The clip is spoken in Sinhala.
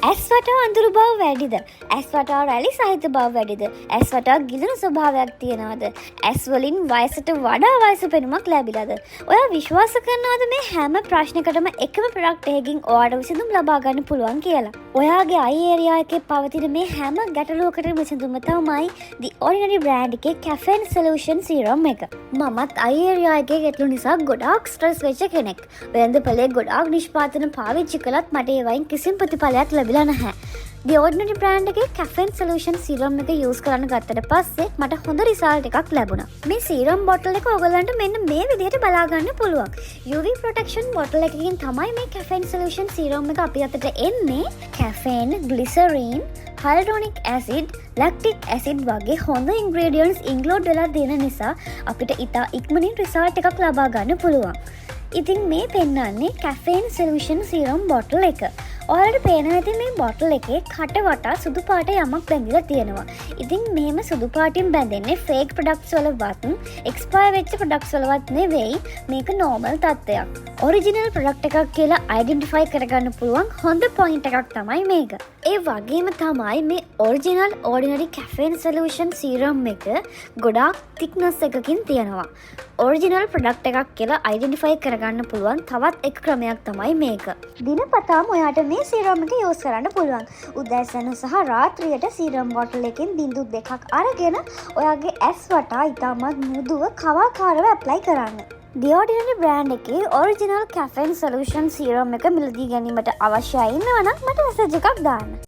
ඇස් වටා අඳුරු බව වැඩිද? ඇස් වටා රැලි සහිත බව වැඩිද? ඇස් වටා ගිලුණු ස්වභාවයක් තියනවද? ඇස් වලින් වයසට වඩා වයස පෙනුමක් ලැබිලාද? ඔයා විශ්වාස කරනවද මේ හැම ප්‍රශ්නයකටම එකම ප්‍රොඩක්ට් එකකින් ඔයාට විසඳුම් ලබා ගන්න පුළුවන් කියලා? ඔයාගේ අයි ඒරියා එකේ පවතින මේ හැම ගැටලුවකටම විසඳුම තමයි The Ordinary brand එකේ Caffeine Solution Serum එක. මමත් අයි ඒරියා එකේ ගැටලු නිසා ගොඩාක් ස්ට්‍රෙස් වෙච්ච කෙනෙක්. වෙළඳපොලේ ගොඩාක් නිෂ්පාදන පාවිච්චි කළත් මට ඒවයින් කිසිම ප්‍රතිඵලයක් ලැබිලා නැහැ. The Ordinary brand එකේ Caffeine Solution Serum එක යූස් කරන්න ගත්තට පස්සේ මට හොඳ රිසල්ට් එකක් ලැබුණා. මේ serum bottle එක ඔයගලන්ට මෙන්න මේ විදිහට බලා ගන්න පුළුවන්. UV protection bottle එකකින් තමයි මේ Caffeine Solution Serum එක අපි අතට එන්නේ. caffeine, glycerine, hyaluronic acid, lactic acid වගේ හොඳ ingredients include වෙලා දෙන නිසා අපිට ඉතා ඉක්මනින් රිසල්ට් එකක් ලබා ගන්න පුළුවන්. ඉතින් මේ පෙන්වන්නේ Caffeine Solution Serum bottle එක. ඔයාලට පේනවා ඇති මේ බොටල් එකේ කට වටා සුදු පාට යමක් බැඳිලා තියෙනවා. ඉතින් මෙහෙම සුදු පාටින් බැඳෙන්නේ ෆේක් ප්‍රොඩක්ට්ස් වලවත්, එක්ස්පයර් වෙච්ච ප්‍රොඩක්ට්ස් වලවත් නෙවෙයි. මේක නෝමල් තත්ත්වයක්. ඔරිජිනල් ප්‍රොඩක්ට් එකක් කියලා අයිඩෙන්ටිෆයි කරගන්න පුළුවන් හොඳ පොයින්ට් එකක් තමයි මේක. ඒ වගේම තමයි මේ original Ordinary Caffeine Solution Serum එක ගොඩාක් thickness එකකින් තියෙනවා. ඔරිජිනල් ප්‍රොඩක්ට් එකක් කියලා අයිඩෙන්ටිෆයි කරගන්න පුළුවන් තවත් එක ක්‍රමයක් තමයි මේක. දිනපතාම ඔයාට මේ සීරම් එක යූස් කරන්න පුළුවන්. උදෑසන සහ රාත්‍රියට සීරම් බොටල් එකෙන් බිංදු 2ක් අරගෙන ඔයාගේ ඇස් වටා ඉතාමත් මෘදුව කවාකාරව ඇප්ලයි කරන්න. The Ordinary brand එකේ Original Caffeine Solution Serum එක මිලදී ගැනීමට අවශ්‍යයි නම් මට මැසේජ් එකක් දාන්න.